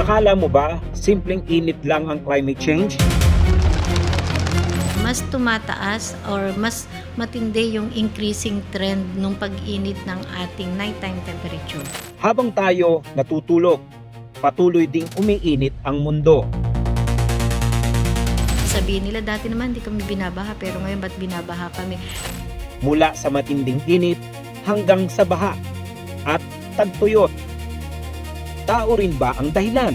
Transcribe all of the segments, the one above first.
Akala mo ba simpleng init lang ang climate change? Mas tumataas or mas matindi yung increasing trend nung pag-init ng ating nighttime temperature. Habang tayo natutulog, patuloy ding umiinit ang mundo. Sabihin nila dati naman hindi kami binabaha pero ngayon ba't binabaha kami? Mula sa matinding init hanggang sa baha at tagtuyot. Tao rin ba ang dahilan?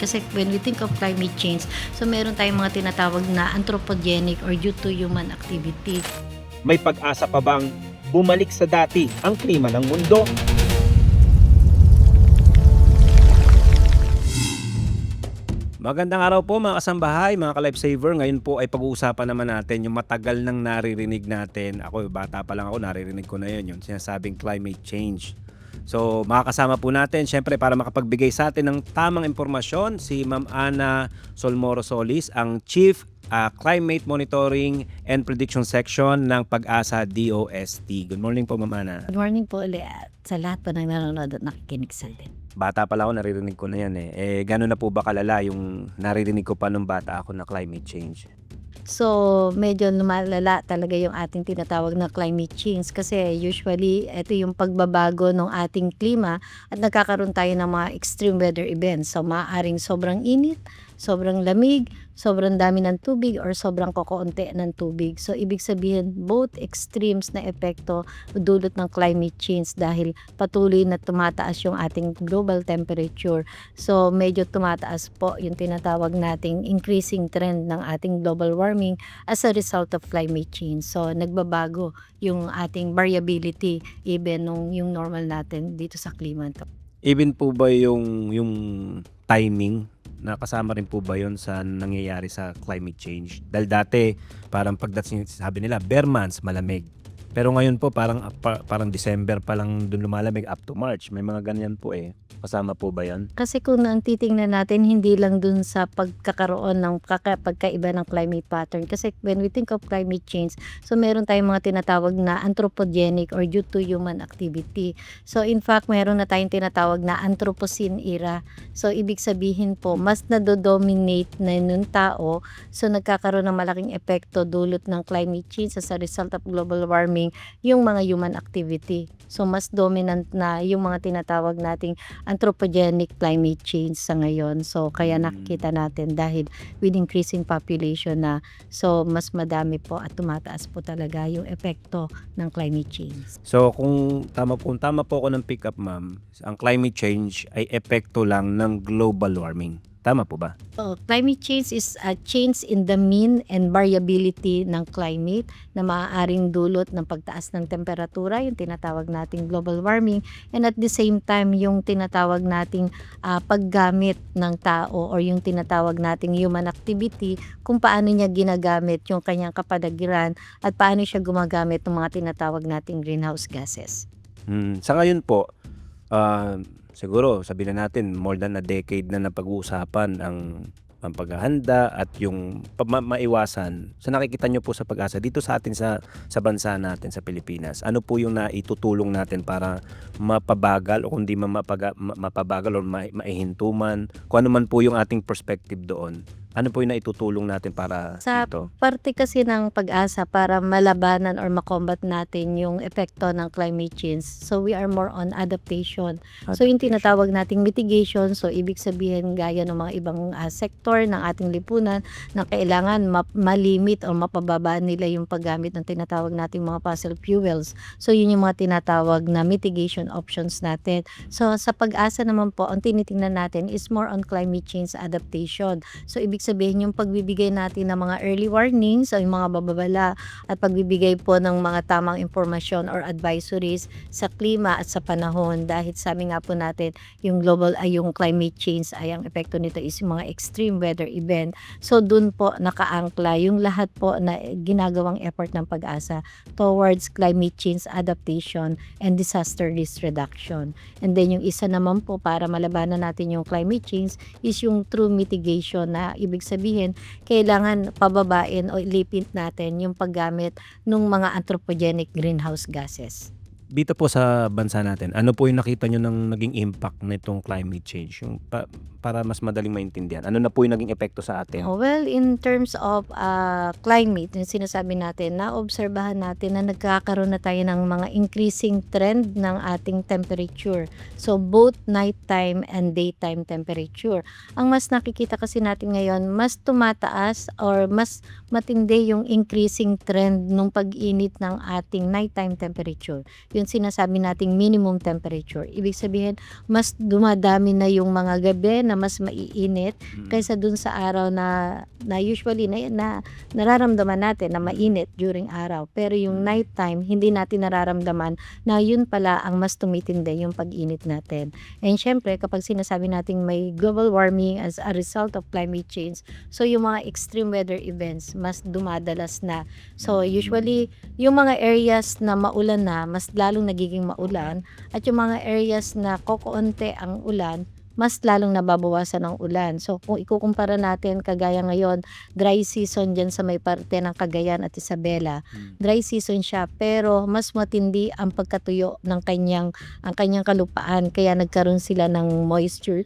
Kasi when we think of climate change, so meron tayong mga tinatawag na anthropogenic or due to human activity. May pag-asa pa bang bumalik sa dati ang klima ng mundo? Magandang araw po mga kasambahay, mga ka-lifesaver. Ngayon po ay pag-uusapan naman natin yung matagal nang naririnig natin. Ako, bata pa lang ako, naririnig ko na yun, yung sinasabing climate change. So, makakasama po natin, syempre para makapagbigay sa atin ng tamang impormasyon, si Ma'am Ana Solmoro Solis, ang Chief Climate Monitoring and Prediction Section ng Pag-asa DOST. Good morning po, Ma'am Ana. Good morning po ulit sa lahat po ng nanonood at nakikinig sa atin. Bata pa lang ako, naririnig ko na yan eh. Gano'n na po ba kalala yung naririnig ko pa nung bata ako na climate change? So, medyo lumalala talaga yung ating tinatawag na climate change kasi usually ito yung pagbabago ng ating klima at nagkakaroon tayo ng mga extreme weather events. So, maaaring sobrang init, sobrang lamig, sobrang dami ng tubig or sobrang kokonti ng tubig. So, ibig sabihin both extremes na epekto dulot ng climate change dahil patuloy na tumataas yung ating global temperature. So, medyo tumataas po yung tinatawag nating increasing trend ng ating global warming as a result of climate change. So, nagbabago yung ating variability even nung yung normal natin dito sa klima to. Even po ba yung timing, nakasama rin po ba yun sa nangyayari sa climate change? Dahil dati, parang pagdating sabi nila, bare months, malamig. Pero ngayon po, parang December pa lang dun lumalamig up to March. May mga ganyan po eh. Kasama po ba yan? Kasi kung ang titingnan natin, hindi lang dun sa pagkakaroon ng pagkaiba ng climate pattern. Kasi when we think of climate change, so meron tayong mga tinatawag na anthropogenic or due to human activity. So in fact, meron na tayong tinatawag na Anthropocene era. So ibig sabihin po, mas nadodominate na yung tao. So nagkakaroon ng malaking epekto dulot ng climate change as a result of global warming, yung mga human activity. So mas dominant na yung mga tinatawag nating anthropogenic climate change sa ngayon. So kaya nakikita natin dahil with increasing population na so mas madami po at tumataas po talaga yung epekto ng climate change. So kung tama po ako ng pick up, ma'am, ang climate change ay epekto lang ng global warming. Tama po ba? So, climate change is a change in the mean and variability ng climate na maaaring dulot ng pagtaas ng temperatura, yung tinatawag nating global warming, and at the same time yung tinatawag nating paggamit ng tao or yung tinatawag nating human activity, kung paano niya ginagamit yung kanyang kapaligiran at paano siya gumagamit ng mga tinatawag nating greenhouse gases. Sa ngayon po, siguro sabihin na natin more than a decade na napag-uusapan ang paghahanda at yung maiwasan. So nakikita nyo po sa Pag-asa dito sa atin sa bansa natin sa Pilipinas. Ano po yung naitutulong natin para mapabagal o kundi mapabagal o maihintuman? Kung ano man po yung ating perspective doon. Ano po yung naitutulong natin para Sa dito? parte kasi ng Pag-asa para malabanan or makombat natin yung epekto ng climate change. So we are more on adaptation. So yung tinatawag nating mitigation, so ibig sabihin gaya ng mga ibang sektor ng ating lipunan na kailangan malimit o mapababa nila yung paggamit ng tinatawag nating mga fossil fuels. So yun yung mga tinatawag na mitigation options natin. So sa Pag-asa naman po, ang tinitingnan natin is more on climate change adaptation. So ibig sabihin yung pagbibigay natin ng mga early warnings o yung mga bababala at pagbibigay po ng mga tamang impormasyon or advisories sa klima at sa panahon dahil sabi nga po natin yung yung climate change ay ang epekto nito is yung mga extreme weather event. So dun po nakaangkla yung lahat po na ginagawang effort ng Pag-asa towards climate change adaptation and disaster risk reduction. And then yung isa naman po para malabanan natin yung climate change is yung true mitigation na ibig sabihin kailangan pababain o ilipit natin yung paggamit ng mga anthropogenic greenhouse gases. dito po sa bansa natin, ano po yung nakita nyo ng naging impact nitong climate change? Yung para mas madaling maintindihan. Ano na po yung naging epekto sa atin? Well, in terms of climate, yung sinasabi natin, naobserbahan natin na nagkakaroon na tayo ng mga increasing trend ng ating temperature. So, both nighttime and daytime temperature. Ang mas nakikita kasi natin ngayon, mas tumataas or mas matindi yung increasing trend ng pag-init ng ating nighttime temperature. Yung sinasabi nating minimum temperature. Ibig sabihin, mas dumadami na yung mga gabi na mas maiinit kaysa dun sa araw na usually na nararamdaman natin na mainit during araw. Pero yung nighttime, hindi natin nararamdaman na yun pala ang mas tumitindi yung pag-init natin. And syempre, kapag sinasabi natin may global warming as a result of climate change, so yung mga extreme weather events, mas dumadalas na. So usually, yung mga areas na maulan na, mas lalong nagiging maulan. At yung mga areas na kokonti ang ulan, mas lalong nababawasan ng ulan. So kung ikukumpara natin kagaya ngayon, dry season dyan sa may parte ng Cagayan at Isabela. Dry season siya pero mas matindi ang pagkatuyo ng ang kanyang kalupaan. Kaya nagkaroon sila ng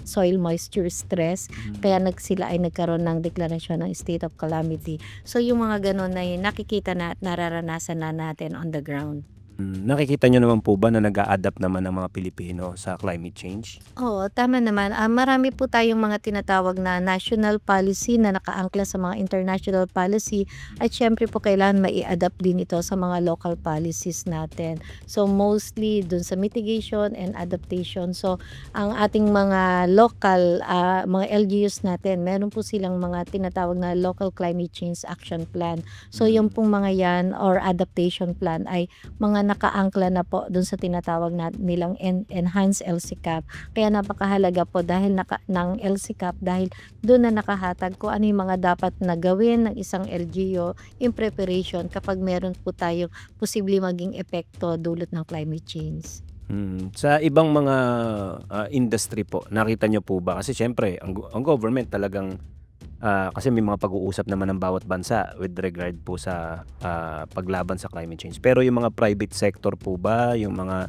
soil moisture stress. Kaya sila ay nagkaroon ng deklarasyon ng state of calamity. So yung mga ganun ay nakikita na at nararanasan na natin on the ground. Nakikita nyo naman po ba na nag-a-adapt naman ang mga Pilipino sa climate change? Oo, tama naman. Marami po tayong mga tinatawag na national policy na nakaangkla sa mga international policy at syempre po kailangan mai-adapt din ito sa mga local policies natin. So mostly dun sa mitigation and adaptation. So ang ating mga local, mga LGUs natin, meron po silang mga tinatawag na local climate change action plan. So yung pong mga yan or adaptation plan ay mga nakaangkla na po dun sa tinatawag nilang enhanced LCCAP. Kaya napakahalaga po dahil ng LCCAP dahil doon na nakahatag kung ano yung mga dapat na gawin ng isang LGU in preparation kapag meron po tayong posibleng maging epekto dulot ng climate change. Sa ibang mga industry po, nakita nyo po ba? Kasi syempre, ang government talagang kasi may mga pag-uusap naman ng bawat bansa with regard po sa paglaban sa climate change. Pero yung mga private sector po ba, yung mga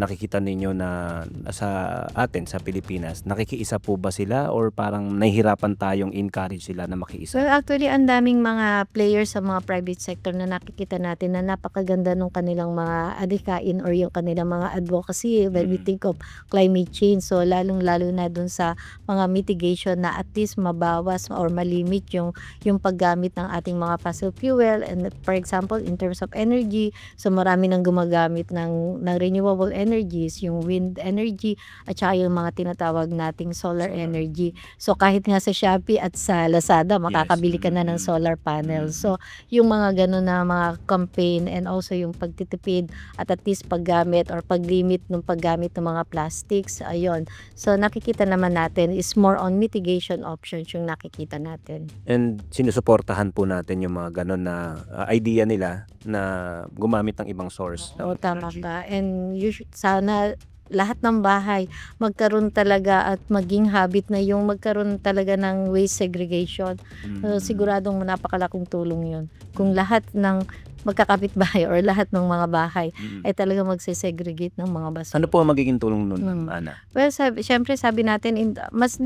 nakikita ninyo na sa atin, sa Pilipinas, nakikiisa po ba sila or parang nahihirapan tayong encourage sila na makiisa? Well, actually, ang daming mga players sa mga private sector na nakikita natin na napakaganda ng kanilang mga adhikain or yung kanilang mga advocacy when we think of climate change. So, lalong-lalo na dun sa mga mitigation na at least mabawas or malimit yung paggamit ng ating mga fossil fuel. And for example, in terms of energy, so marami nang gumagamit ng renewable energies, yung wind energy at saka yung mga tinatawag nating solar energy. So kahit nga sa Shopee at sa Lazada, makakabili ka na ng solar panels. So yung mga ganun na mga campaign and also yung pagtitipid at least paggamit or paglimit ng paggamit ng mga plastics, ayun. So nakikita naman natin is more on mitigation options yung nakikita natin. And sinusuportahan po natin yung mga ganun na idea nila na gumamit ng ibang source. Oo, tama ka. And sana lahat ng bahay magkaroon talaga at maging habit na yung magkaroon talaga ng waste segregation. So, siguradong napakalaking tulong yun. Kung lahat ng magkakapitbahay or lahat ng mga bahay ay talaga magsesegregate ng mga basura. Ano po ang magiging tulong nun, Ana? Well, syempre sabi natin, mas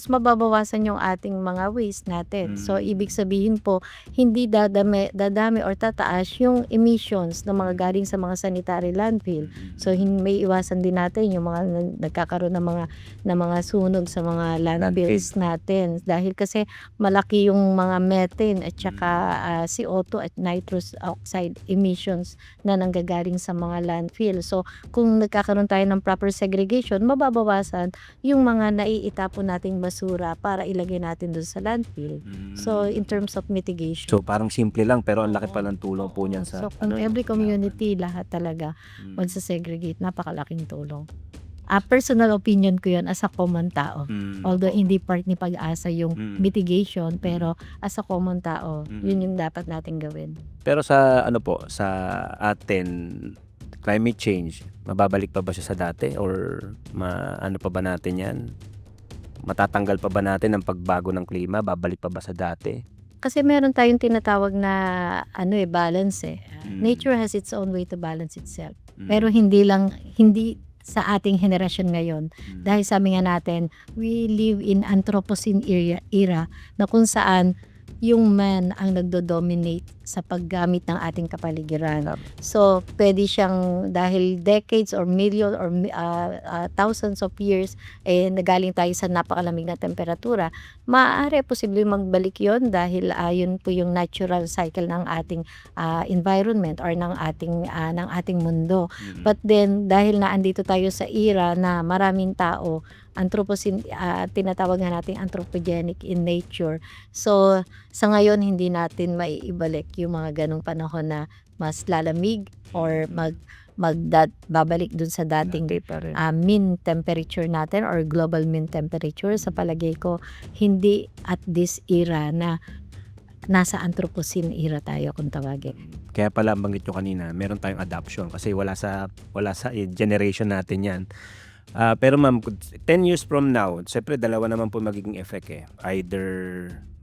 mababawasan yung ating mga waste natin. So, ibig sabihin po, hindi dadami or tataas yung emissions ng mga galing sa mga sanitary landfill. So, may iwasan din natin yung mga nagkakaroon ng mga sunog sa mga landfills natin. Dahil kasi malaki yung mga methane at saka CO2 at nitrous oxide emissions na nanggagaling sa mga landfill. So, kung nagkakaroon tayo ng proper segregation, mababawasan yung mga naiitapon nating basura para ilagay natin doon sa landfill. So, in terms of mitigation. So, parang simple lang pero ang laki pa ng tulong po niyan sa... So, kung every community, lahat talaga magsasegregate, napakalaking tulong. Personal opinion ko yun as a common tao. Although hindi part ni Pag-asa yung mitigation, pero as a common tao, yun yung dapat natin gawin. Pero sa sa atin, climate change, mababalik pa ba siya sa dati or ano pa ba natin yan? Matatanggal pa ba natin ang pagbago ng klima? Babalik pa ba sa dati? Kasi meron tayong tinatawag na balance eh. Nature has its own way to balance itself. Pero hindi sa ating henerasyon ngayon. Dahil sabi nga natin, we live in Anthropocene era na kung saan yung man ang nagdo-dominate sa paggamit ng ating kapaligiran. Tama. So, pwede siyang dahil decades or million or thousands of years nagaling tayo sa napakalamig na temperatura, maaari posible magbalik yon dahil yun po yung natural cycle ng ating environment or ng ating mundo. But then dahil naandito tayo sa era na maraming tao, Anthropocene, tinatawag nga natin anthropogenic in nature. So, sa ngayon, hindi natin maiibalik yung mga ganong panahon na mas lalamig or babalik dun sa dating mean temperature natin or global mean temperature. Sa palagay ko, hindi at this era na nasa Anthropocene era tayo kung tawagin. Kaya pala banggit nyo kanina, meron tayong adoption kasi wala sa generation natin yan. Pero ma'am, 10 years from now, siyempre dalawa naman po magiging effect Either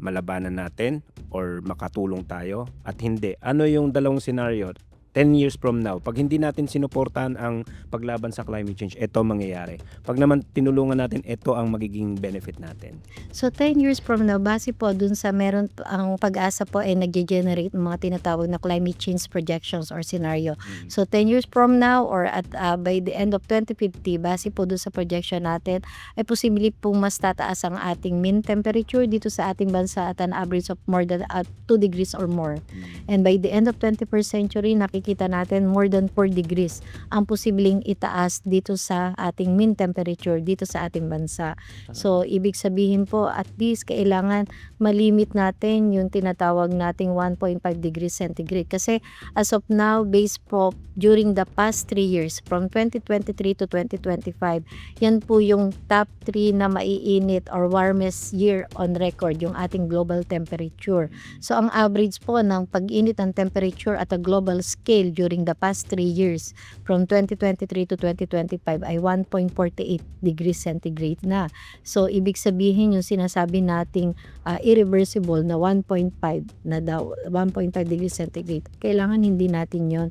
malabanan natin or makatulong tayo at hindi. Ano yung dalawang scenario? 10 years from now, pag hindi natin sinuportahan ang paglaban sa climate change, ito mangyayari. Pag naman tinulungan natin, ito ang magiging benefit natin. So 10 years from now, base po dun sa ang Pag-asa po ay nag-generate ng mga tinatawag na climate change projections or scenario. So 10 years from now or by the end of 2050, base po dun sa projection natin, ay posible pong mas tataas ang ating mean temperature dito sa ating bansa at an average of more than 2 degrees or more. And by the end of 21st century, nakikita natin more than 4 degrees ang posibleng itaas dito sa ating mean temperature dito sa ating bansa. So, ibig sabihin po, at least kailangan malimit natin yung tinatawag nating 1.5 degrees centigrade. Kasi as of now, based po during the past 3 years, from 2023 to 2025, yan po yung top 3 na maiinit or warmest year on record, yung ating global temperature. So, ang average po ng pag-init ng temperature at a global scale during the past 3 years from 2023 to 2025 ay 1.48 degrees centigrade na. So, ibig sabihin yung sinasabi nating irreversible na 1.5 na daw, 1.5 degrees centigrade, kailangan hindi natin yon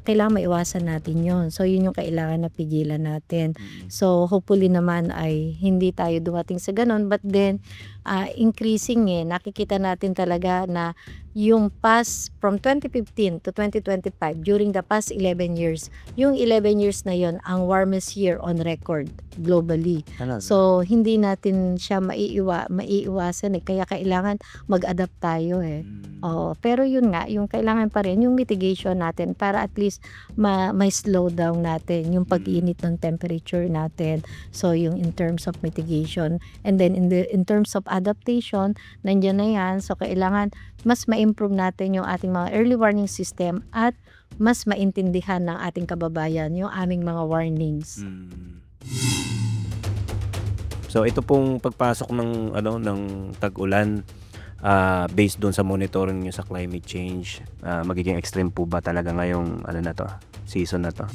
kailangan maiwasan natin yon. So, yun yung kailangan na pigilan natin. So, hopefully naman ay hindi tayo dumating sa ganon. But then, increasing nakikita natin talaga na yung past from 2015 to 2025 during the past 11 years, yung 11 years na yon ang warmest year on record globally. So, hindi natin siya maiiwasan kaya kailangan mag-adapt tayo pero yun nga, yung kailangan pa rin yung mitigation natin para at least may slow down natin yung pag-init ng temperature natin. So, yung in terms of mitigation and then in terms of adaptation, nandiyan na yan. So, kailangan mas ma-improve natin yung ating mga early warning system at mas maintindihan ng ating kababayan yung aming mga warnings. So ito pong pagpasok ng tag-ulan, based doon sa monitoring niyo sa climate change, magiging extreme po ba talaga ngayong season na to?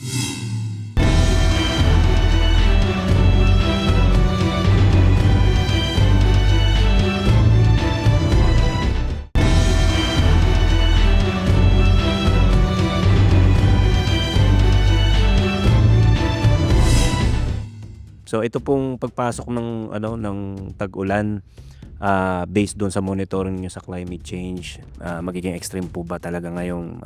So ito pong pagpasok ng tag-ulan, based doon sa monitoring niyo sa climate change, magiging extreme po ba talaga ngayong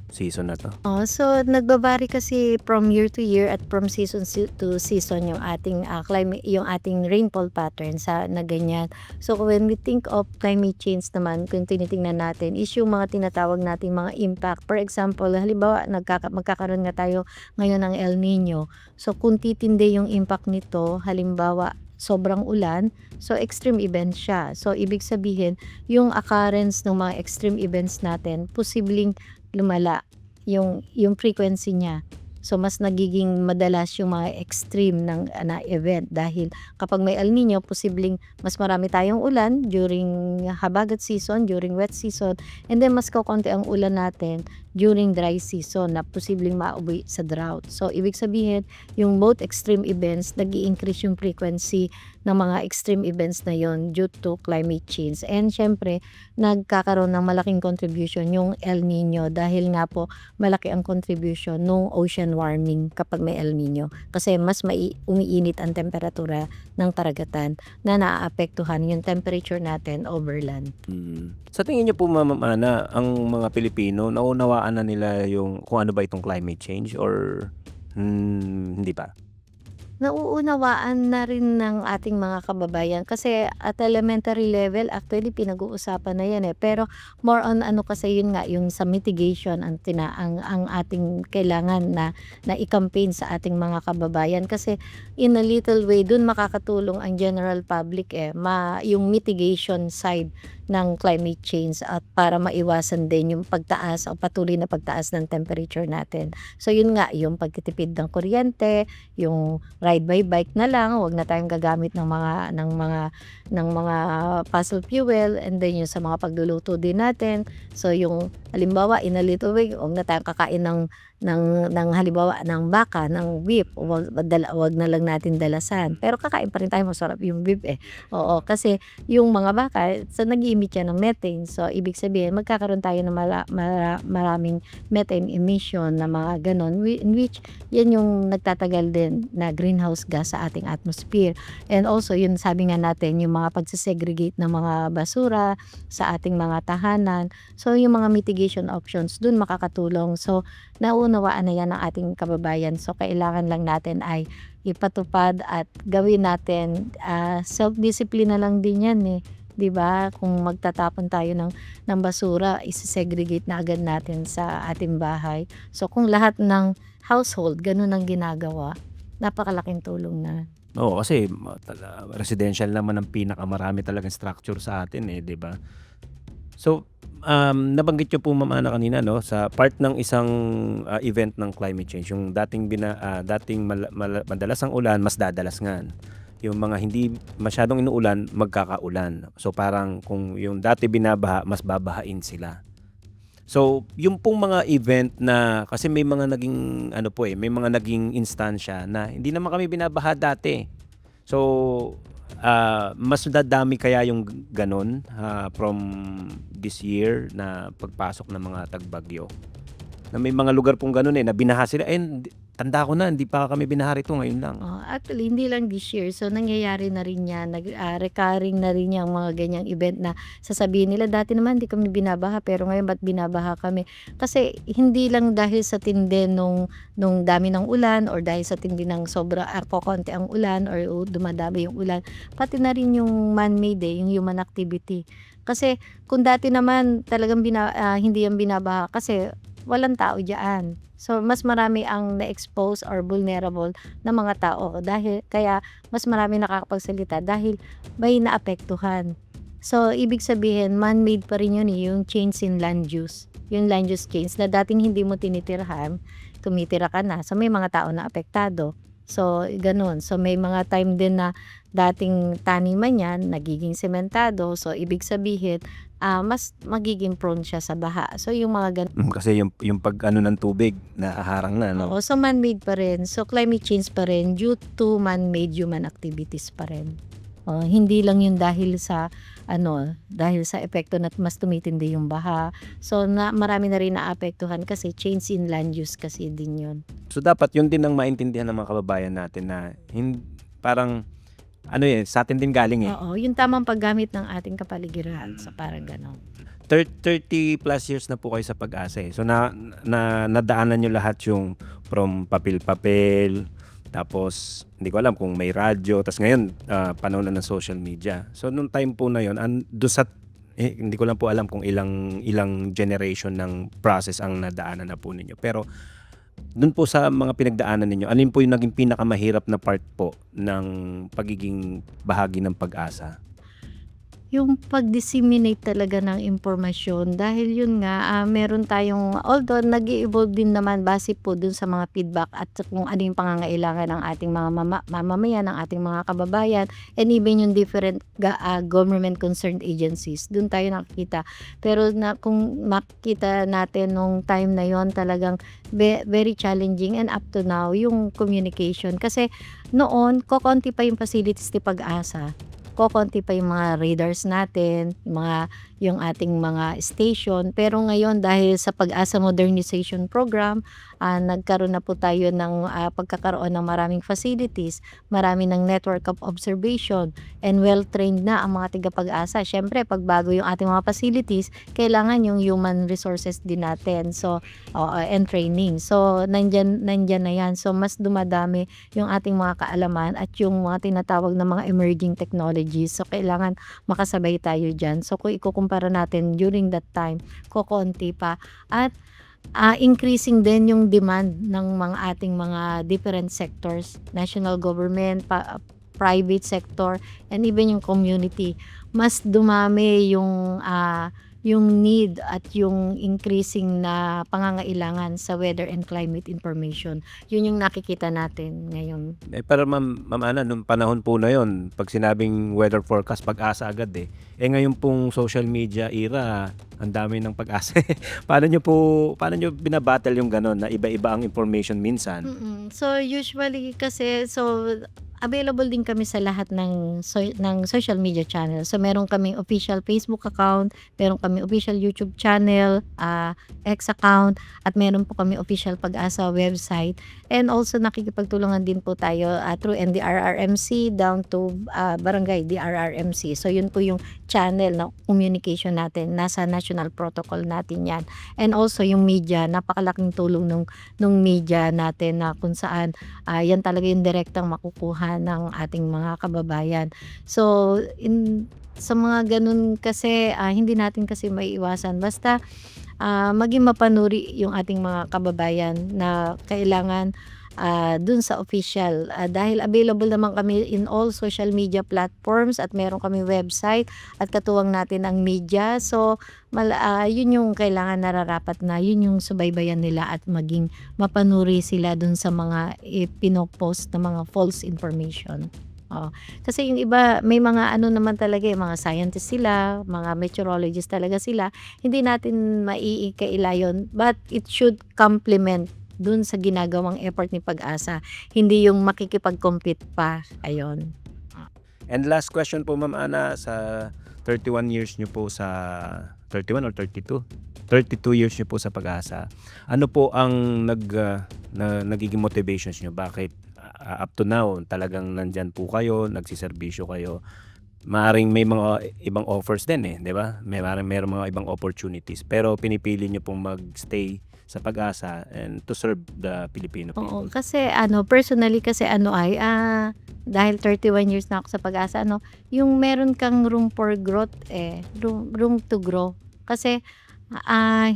season na to? So nagbabari kasi from year to year at from season to season yung ating climate, yung ating rainfall pattern na ganyan. So when we think of climate change naman, kung tinitingnan natin is yung mga tinatawag nating mga impact. For example, halimbawa magkakaroon nga tayo ngayon ng El Nino. So kung titindi yung impact nito, halimbawa sobrang ulan, so extreme event siya. So ibig sabihin, yung occurrence ng mga extreme events natin, posibleng lumala yung frequency niya. So mas nagiging madalas yung mga extreme na event dahil kapag may El Nino, posibleng mas marami tayong ulan during habagat season, during wet season, and then mas kaunti ang ulan natin during dry season na posibleng mauwi sa drought. So ibig sabihin, yung both extreme events, nag-i-increase yung frequency ng mga extreme events na yon due to climate change. And siyempre, nagkakaroon ng malaking contribution yung El Nino dahil nga po malaki ang contribution ng ocean warming kapag may El Nino. Kasi mas umiinit ang temperatura ng karagatan na naaapektuhan yung temperature natin over land. Sa tingin niyo po, Ma'am Ana, ang mga Pilipino, naunawaan na nila yung kung ano ba itong climate change or hindi pa? Nauunawaan na rin ng ating mga kababayan kasi at elementary level actually pinag-uusapan na yan pero more on ano kasi yun nga yung sa mitigation ang ating kailangan na i-campaign sa ating mga kababayan kasi in a little way dun makakatulong ang general public yung mitigation side ng climate change at para maiwasan din yung pagtaas o patuloy na pagtaas ng temperature natin. So yun nga yung pagtitipid ng kuryente, yung ride by bike na lang, wag na tayong gagamit ng mga fossil fuel, and then yung sa mga pagluluto din natin. So yung halimbawa in a little way, wag na tayong kakain ng halimbawa ng baka, ng beef, wag na lang natin dalasan. Pero kakain pa rin tayo, masarap yung beef Oo, kasi yung mga baka, nag-i-emit yan ng methane. So ibig sabihin, magkakaroon tayo ng maraming methane emission na mga ganon, in which yan yung nagtatagal din na greenhouse gas sa ating atmosphere. And also, yun sabi nga natin, yung mga pagsisegregate ng mga basura sa ating mga tahanan. So yung mga mitigation options, dun makakatulong. So naunawaan na yan ng ating kababayan. So kailangan lang natin ay ipatupad at gawin natin, self-discipline na lang din yan 'di ba? Kung magtatapon tayo ng basura, isesegregate na agad natin sa ating bahay. So kung lahat ng household ganun ang ginagawa, napakalaking tulong na. Oo, kasi residential naman ang pinakamarami talagang structure sa atin 'di ba? So, nabanggit niyo po, Ma'am Ana, kanina, no, sa part ng isang event ng climate change, yung dating madalas ang ulan, mas dadalasngan. Yung mga hindi masyadong inuulan, magkakaulan. So parang kung yung dati binabaha, mas babahain sila. So, yung pong mga event na, kasi may mga naging, may mga naging instansya na hindi naman kami binabaha dati. So, mas dadami kaya yung ganon from this year na pagpasok ng mga tagbagyo. Na may mga lugar pong ganon na binaha sila. Tanda ko na, hindi pa kami binaha rito, ngayon lang. Actually, hindi lang this year. So, nangyayari na rin yan. Recurring na rin yung mga ganyang event na sasabihin nila, dati naman hindi kami binabaha, pero ngayon ba't binabaha kami? Kasi hindi lang dahil sa tindi nung dami ng ulan or dahil sa tindi ng sobra konti ang ulan or dumadami yung ulan. Pati na rin yung man-made, yung human activity. Kasi kung dati naman talagang hindi yung binabaha kasi walang tao diyan. So mas marami ang na-expose or vulnerable na mga tao kaya mas marami nakakapagsalita dahil may naapektuhan. So ibig sabihin man-made pa rin yun yung change in land use. Yung land use change na dating hindi mo tinitirhan, tumitira ka na. So may mga tao na apektado. So ganun. So may mga time din na dating taniman yan, nagiging sementado. So ibig sabihin, mas magiging prone siya sa baha. So yung mga ganun. Kasi yung pag ng tubig, nahaharang na, no? Oo, so man-made pa rin. So climate change pa rin due to man-made human activities pa rin. Hindi lang yun dahil sa epekto na mas tumitindi yung baha. So marami na rin naapektuhan kasi change in land use kasi din yun. So dapat yun din ang maintindihan ng mga kababayan natin na parang sa atin din galing Oo, yung tamang paggamit ng ating kapaligiran. So parang gano'n. 30 plus years na po kayo sa Pag-asa So nadaanan nyo lahat yung from papel-papel, tapos hindi ko alam kung may radyo, tapos ngayon panahon na ng social media. So nung time po na yun, hindi ko lang po alam kung ilang generation ng process ang nadaanan na po ninyo. Pero dun po sa mga pinagdaanan ninyo, alin po yung naging pinakamahirap na part po ng pagiging bahagi ng Pag-asa? Yung pag-disseminate talaga ng impormasyon dahil yun nga, meron tayong although nag-e-evolve din naman base po dun sa mga feedback at kung ano yung pangangailangan ng ating mga mamamayan, ng ating mga kababayan, and even yung different government concerned agencies, dun tayo nakikita. Pero kung makita natin nung time na yon talagang very challenging and up to now yung communication. Kasi noon, kokonti pa yung facilities ni Pag-asa. Kokonti pa yung mga radars natin, yung ating mga station. Pero ngayon dahil sa Pag-asa Modernization Program, nagkaroon na po tayo ng pagkakaroon ng maraming facilities, marami ng network of observation, and well-trained na ang mga taga-Pag-asa. Siyempre, pag bago yung ating mga facilities, kailangan yung human resources din natin. So, and training. So, nandyan na yan. So, mas dumadami yung ating mga kaalaman at yung mga tinatawag na mga emerging technologies. So, kailangan makasabay tayo dyan. So, kung ikukumpara natin during that time, kokonti pa. At increasing din yung demand ng mga ating mga different sectors, national government, private sector, and even yung community. Mas dumami yung need at yung increasing na pangangailangan sa weather and climate information. Yun yung nakikita natin ngayon. Pero Ma'am Ana, nung panahon po na yon, pag sinabing weather forecast, Pag-asa agad eh. Ngayon pong social media era, ang dami ng Pag-asa. paano nyo binabattle yung gano'n na iba-iba ang information minsan? So usually kasi available din kami sa lahat ng social media channel. So meron kaming official Facebook account, meron kaming official YouTube channel, X account, at meron po kami official Pag-asa website. And also nakikipagtulungan din po tayo through NDRRMC down to Barangay DRRMC. So yun po yung channel na communication natin. Nasa national protocol natin yan. And also yung media, napakalaking tulong nung media natin na kung saan yan talaga yung direktang makukuha ng ating mga kababayan. So, sa mga ganun kasi, hindi natin kasi maiiwasan. Basta, maging mapanuri yung ating mga kababayan na kailangan dun sa official. Dahil available naman kami in all social media platforms at meron kami website at katuwang natin ang media. So, yun yung kailangan nararapat na, yun yung subaybayan nila at maging mapanuri sila dun sa mga pinopost na mga false information. Kasi yung iba, may mga naman talaga, mga scientists sila, mga meteorologists talaga sila, hindi natin maiikaila yun, but it should complement dun sa ginagawang effort ni Pag-asa, hindi yung makikipag-compete pa. Ayun. And last question po Ma'am Ana, sa 31 years nyo po sa 31 or 32? 32 years nyo po sa Pag-asa. Ano po ang nagiging motivations nyo? Bakit up to now talagang nandyan po kayo, nagsiservisyo kayo? Maaaring may mga ibang offers din di ba? Mayroong mga ibang opportunities. Pero pinipili nyo pong magstay sa Pag-asa and to serve the Filipino people. Oo, kasi personally kasi dahil 31 years na ako sa Pag-asa, yung meron kang room for growth room to grow. Kasi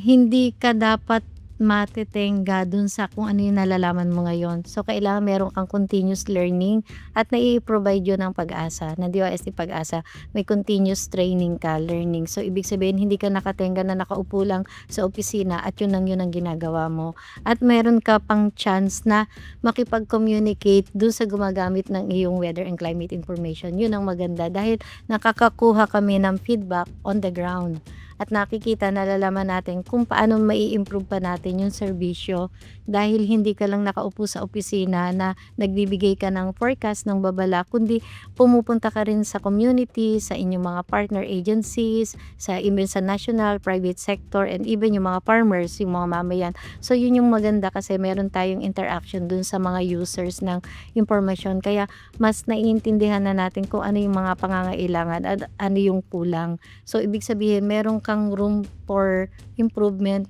hindi ka dapat matetenga dun sa kung ano yung nalalaman mo ngayon. So, kailangan meron kang continuous learning at nai-provide yun ng Pag-asa, ng DOST Pag-asa. May continuous training ka, learning. So, ibig sabihin, hindi ka nakatenga na nakaupo lang sa opisina at yun ang ginagawa mo. At meron ka pang chance na makipag-communicate dun sa gumagamit ng iyong weather and climate information. Yun ang maganda dahil nakakakuha kami ng feedback on the ground. At nalalaman natin kung paano mai-improve pa natin yung serbisyo dahil hindi ka lang nakaupo sa opisina na nagbibigay ka ng forecast ng babala, kundi pumupunta ka rin sa community, sa inyong mga partner agencies, even sa national, private sector, and even yung mga farmers, yung mga mamayan. So yun yung maganda kasi meron tayong interaction dun sa mga users ng impormasyon. Kaya mas naiintindihan na natin kung ano yung mga pangangailangan at ano yung kulang. So ibig sabihin, meron kang room for improvement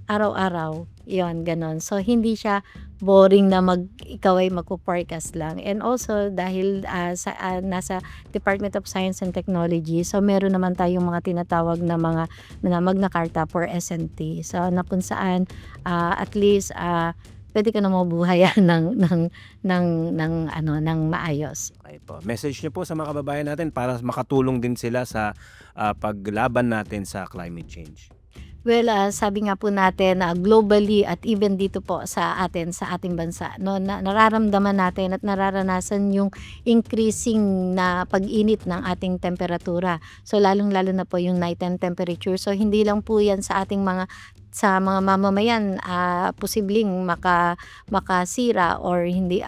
araw-araw. Yon, ganon. So, hindi siya boring na ikaw ay magpo-forecast lang. And also, dahil nasa Department of Science and Technology, so meron naman tayong mga tinatawag na Magna Carta for S&T. So, na kung saan, at least, puwede ka na mabuhay ng maayos. Okay po. Message niyo po sa mga kababayan natin para makatulong din sila sa paglaban natin sa climate change. Well, sabi nga po natin na globally at even dito po sa ating bansa 'no, nararamdaman natin at nararanasan yung increasing na pag-init ng ating temperatura. So, lalong-lalo na po yung nighttime temperature. So, hindi lang po 'yan sa mga mamamayan, posibleng makasira or hindi,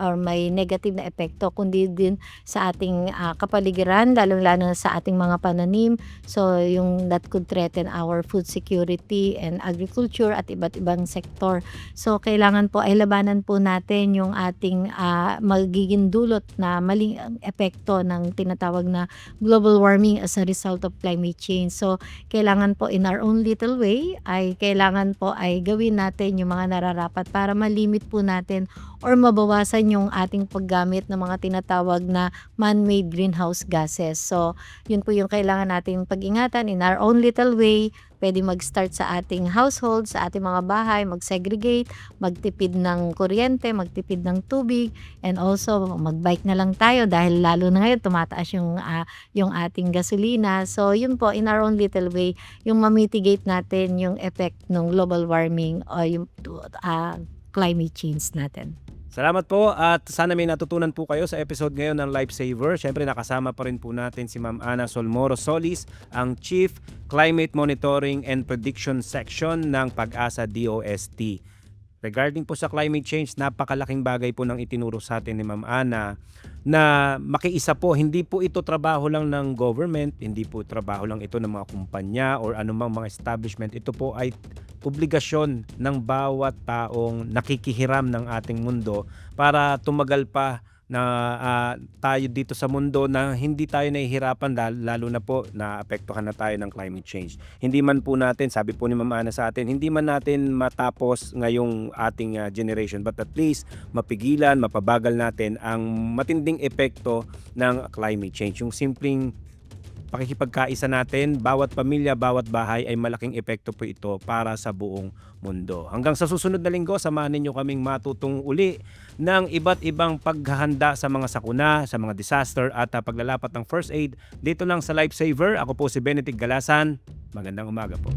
or may negative na epekto kundi din sa ating, kapaligiran lalong-lalo na sa ating mga pananim. So, yung that could threaten our food security and agriculture at iba't ibang sektor. So, kailangan po ay labanan po natin yung ating, magiging dulot na maling epekto ng tinatawag na global warming as a result of climate change. So, kailangan po in our own little way ay kailangan po ay gawin natin yung mga nararapat para malimit po natin or mabawasan yung ating paggamit ng mga tinatawag na man-made greenhouse gases. So, yun po yung kailangan nating pag-ingatan in our own little way. Pwede mag-start sa ating household, sa ating mga bahay, mag-segregate, magtipid ng kuryente, magtipid ng tubig, and also mag-bike na lang tayo dahil lalo na ngayon tumataas yung ating gasolina. So, yun po in our own little way, yung ma-mitigate natin yung effect ng global warming o yung climate change natin. Salamat po at sana may natutunan po kayo sa episode ngayon ng Lifesaver. Siyempre nakasama pa rin po natin si Ma'am Ana Solmoro Solis, ang Chief Climate Monitoring and Prediction Section ng Pag-asa DOST. Regarding po sa climate change, napakalaking bagay po ng itinuro sa atin ni Ma'am Ana na makiisa po, hindi po ito trabaho lang ng government, hindi po trabaho lang ito ng mga kumpanya or anumang mga establishment. Ito po ay obligasyon ng bawat taong nakikihiram ng ating mundo para tumagal pa na tayo dito sa mundo na hindi tayo nahihirapan lalo na po naapektuhan na tayo ng climate change. Hindi man po natin, sabi po ni Ma'am Ana sa atin, hindi man natin matapos ngayong ating generation but at least mapigilan, mapabagal natin ang matinding epekto ng climate change. Yung simpleng pakikipagkaisa natin, bawat pamilya, bawat bahay ay malaking epekto po ito para sa buong mundo. Hanggang sa susunod na linggo, samahan ninyo kaming matutong uli ng iba't ibang paghahanda sa mga sakuna, sa mga disaster at paglalapat ng first aid dito lang sa Lifesaver. Ako po si Benedict Galasan. Magandang umaga po.